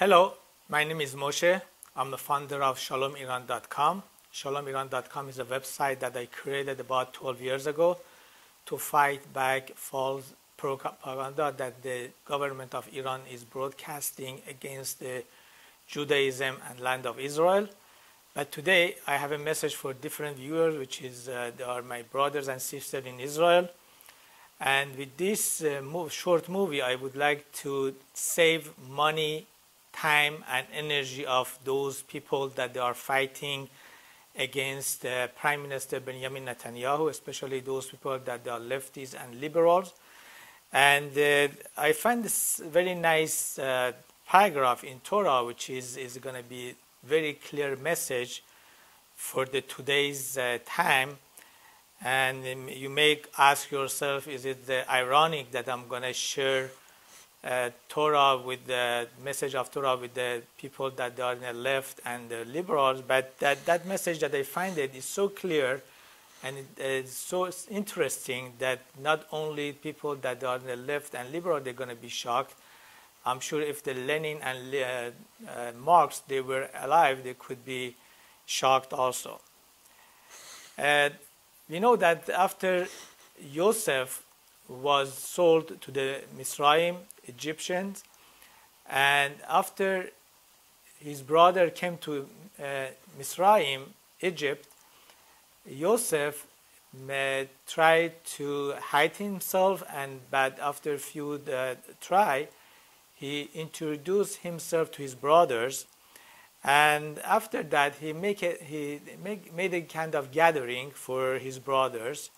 Hello, my name is Moshe. I'm the founder of ShalomIran.com. ShalomIran.com is a website that I created about 12 years ago to fight back false propaganda that the government of Iran is broadcasting against the Judaism and land of Israel. But today I have a message for different viewers, which is they are my brothers and sisters in Israel. And with this short movie, I would like to save money, time, and energy of those people that they are fighting against Prime Minister Benjamin Netanyahu, especially those people that they are lefties and liberals. And I find this very nice paragraph in Torah, which is going to be very clear message for the today's time. And you may ask yourself, is it ironic that I'm going to share Torah with the message of Torah with the people that are on the left and the liberals? But that message that I find it is so clear and it's so interesting that not only people that are on the left and liberal, they're going to be shocked. I'm sure if the Lenin and Marx, they were alive, they could be shocked also. We know that after Joseph was sold to the Misraim, Egyptians, and after his brother came to Misraim, Egypt, Joseph tried to hide himself, but after a few try, he introduced himself to his brothers, and after that he made a kind of gathering for his brothers,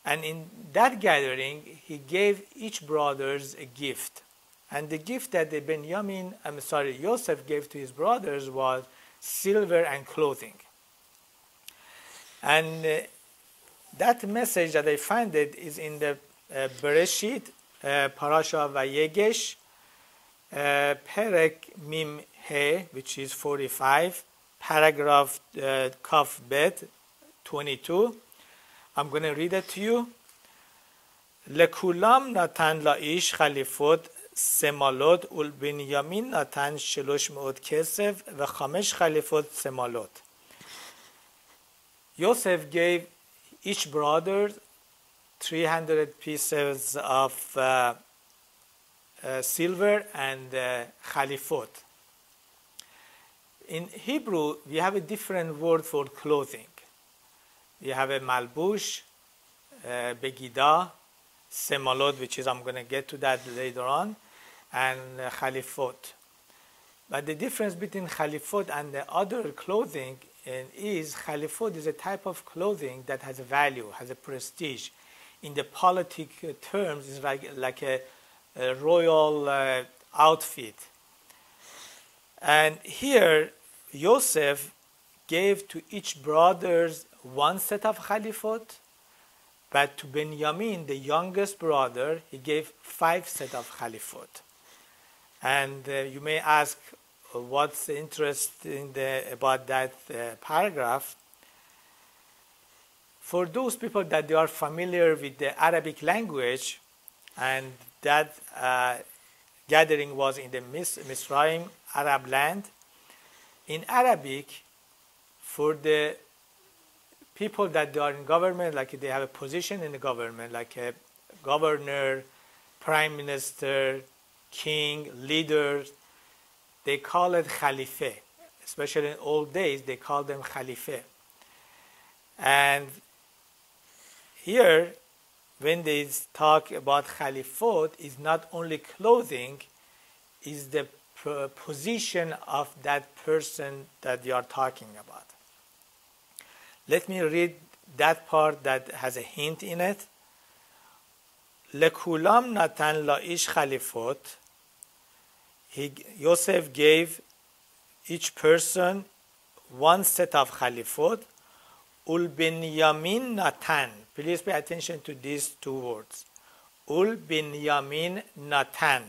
and in that gathering he gave each brothers a gift, and the gift that Joseph gave to his brothers was silver and clothing. And that message that I find it is in the Bereshit, Parasha Vayegesh, Perek Mim He, which is 45, paragraph Kaf Bet 22. I'm going to read it to you. Lekulam natan la'ish khalifot semalot ul binyamin natan shelosh me'ot kesef v'chamesh khalifot semalot. Joseph gave each brother 300 pieces of silver and khalifot. In Hebrew, we have a different word for clothing. We have a malbush, begida, semalot, which is, I'm going to get to that later on, and khalifot. But the difference between khalifot and the other clothing is khalifot is a type of clothing that has a value, has a prestige. In the politic terms, it's like a royal outfit. And here, Joseph gave to each brothers one set of khalifot, but to Benjamin, the youngest brother, he gave 5 sets of khalifot. And you may ask, what's interesting about that paragraph? For those people that they are familiar with the Arabic language, and that gathering was in the Misraim, Arab land. In Arabic, for the people that they are in government, like they have a position in the government, like a governor, prime minister, king, leader, they call it Khalife. Especially in old days, they call them Khalife. And here, when they talk about Khalifot, is not only clothing, is the position of that person that we are talking about. Let me read that part that has a hint in it. Lekulam natan la'ish khalifot. Joseph gave each person one set of khalifot. Ul binyamin natan. Please pay attention to these 2 words. Ul binyamin natan.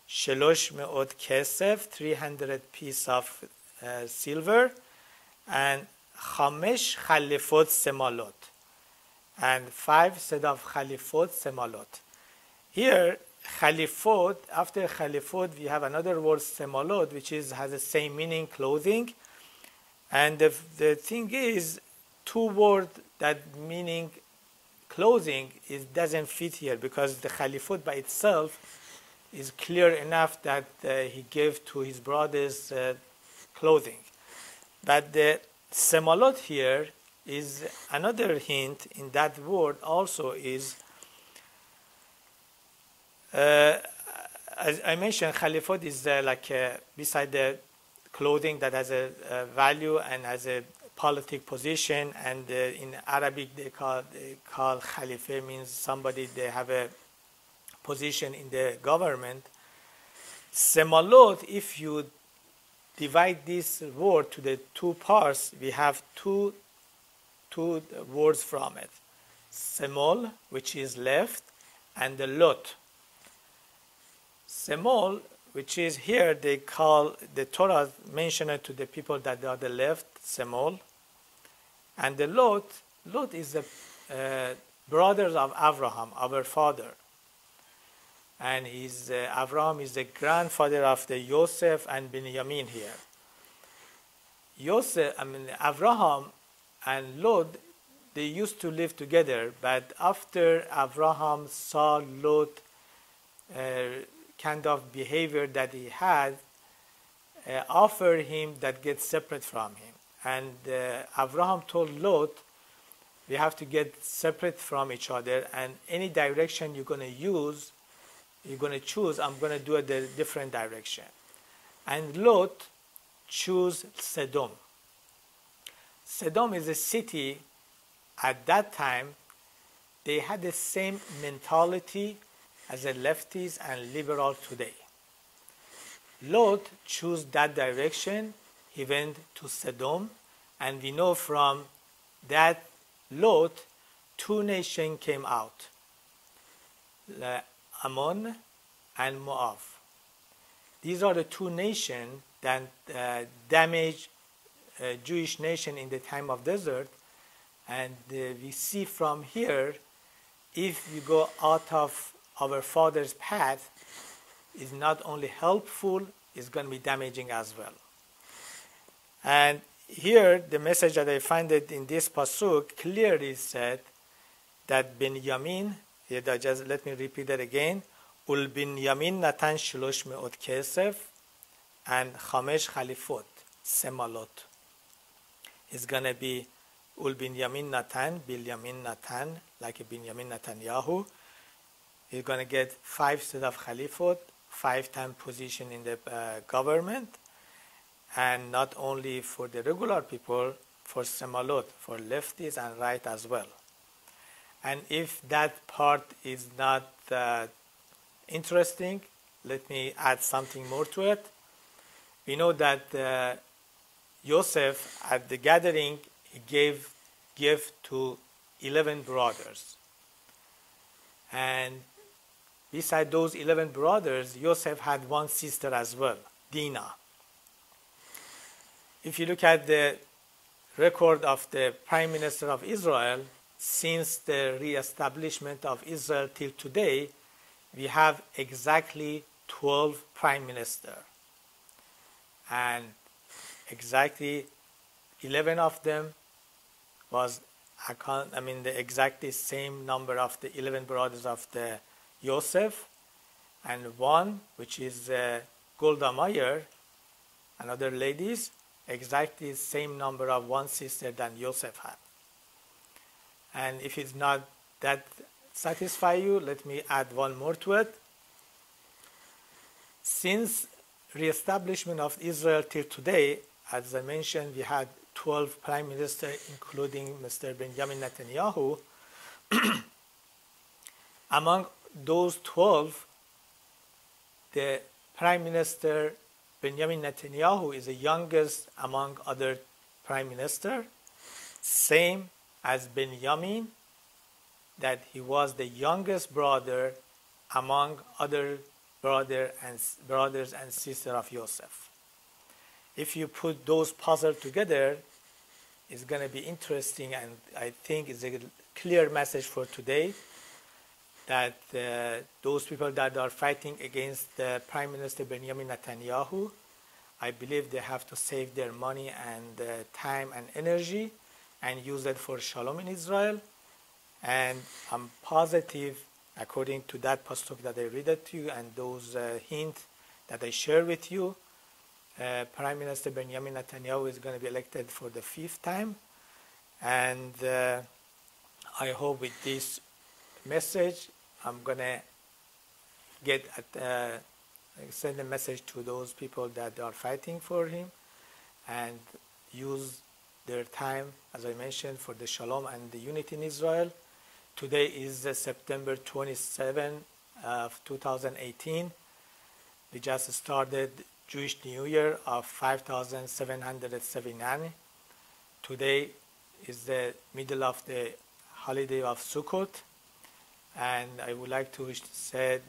Shelosh me'ot kesef, 300 pieces of silver, and chamesh khalifot semalot, and 5 set of khalifot semalot. Here, Chalifot, after Chalifot, we have another word, Semalot, which has the same meaning, clothing. And the thing is, two words that meaning clothing doesn't fit here, because the Chalifot by itself is clear enough that he gave to his brothers clothing. But the Semalot here is another hint in that word also is, as I mentioned, Khalifot is beside the clothing that has a value and has a politic position, and in Arabic they call Khalifa, means somebody they have a position in the government. Semalot, if you divide this word to the two parts, we have two words from it. Semol, which is left, and the lot. Semol, which is here, they call, the Torah mentioned it to the people that they are the left, Semol. And the Lot is the brothers of Abraham, our father. And Abraham is the grandfather of the Yosef and Benjamin here. Abraham and Lot, they used to live together, but after Abraham saw Lot kind of behavior that he had, offered him that get separate from him. And Abraham told Lot, we have to get separate from each other, and any direction you're going to choose, I'm going to do it a different direction. And Lot chose Sodom. Sodom is a city, at that time, they had the same mentality as the lefties and liberal today. Lot chose that direction. He went to Sodom, and we know from that Lot, two nations came out, Ammon and Moab. These are the two nations that damaged Jewish nation in the time of desert, and we see from here, if we go out of our father's path, is not only helpful, it's going to be damaging as well. And here, the message that I find it in this pasuk clearly said that Benjamin, just let me repeat that again, Ul Benjamin Natan Shlosh Me'ot Kesef and Chamesh Chalifot, Semalot. It's going to be Ul Benjamin Natan, like a Benjamin Netanyahu. He's going to get 5 sets of Khalifot, 5-time position in the government, and not only for the regular people, for Semalot, for lefties and right as well. And if that part is not interesting, let me add something more to it. We know that Joseph, at the gathering, he gave gift to 11 brothers. And beside those 11 brothers, Joseph had one sister as well, Dinah. If you look at the record of the Prime Minister of Israel, since the re-establishment of Israel till today, we have exactly 12 Prime Ministers. And exactly 11 of them was, the exactly same number of the 11 brothers of the Yosef, and one, which is Golda Meir, and other ladies, exactly the same number of one sister than Yosef had. And if it's not that satisfy you, let me add one more to it. Since re-establishment of Israel till today, as I mentioned, we had 12 prime ministers, including Mr. Benjamin Netanyahu. Among those 12, the Prime Minister Benjamin Netanyahu is the youngest among other Prime Minister, same as Benjamin, that he was the youngest brother among other brothers and sisters of Joseph. If you put those puzzles together, it's going to be interesting, and I think it's a clear message for today that those people that are fighting against Prime Minister Benjamin Netanyahu, I believe they have to save their money and time and energy and use it for Shalom in Israel. And I'm positive, according to that pasuk that I read it to you and those hints that I share with you, Prime Minister Benjamin Netanyahu is going to be elected for the 5th time. And I hope with this message, I'm going to send a message to those people that are fighting for him and use their time, as I mentioned, for the Shalom and the unity in Israel. Today is September 27 of 2018. We just started Jewish New Year of 5779. Today is the middle of the holiday of Sukkot, and I would like to say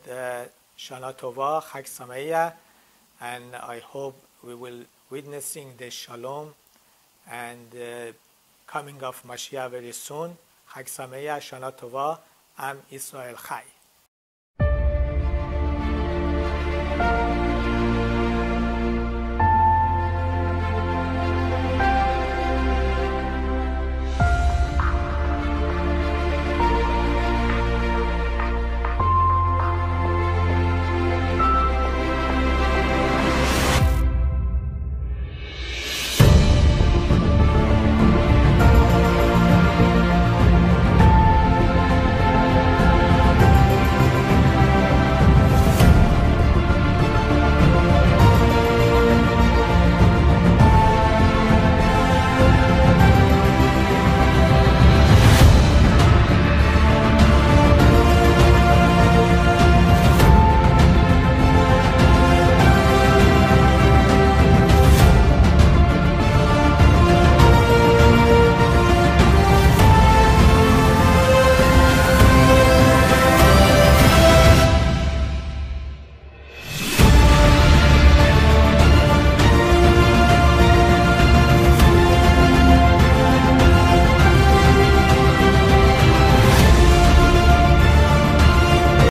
Shana Tova, Chag Sameach, and I hope we will witnessing the Shalom and coming of Mashiach very soon. Chag Sameach, Shana Tova, Am Israel Chai.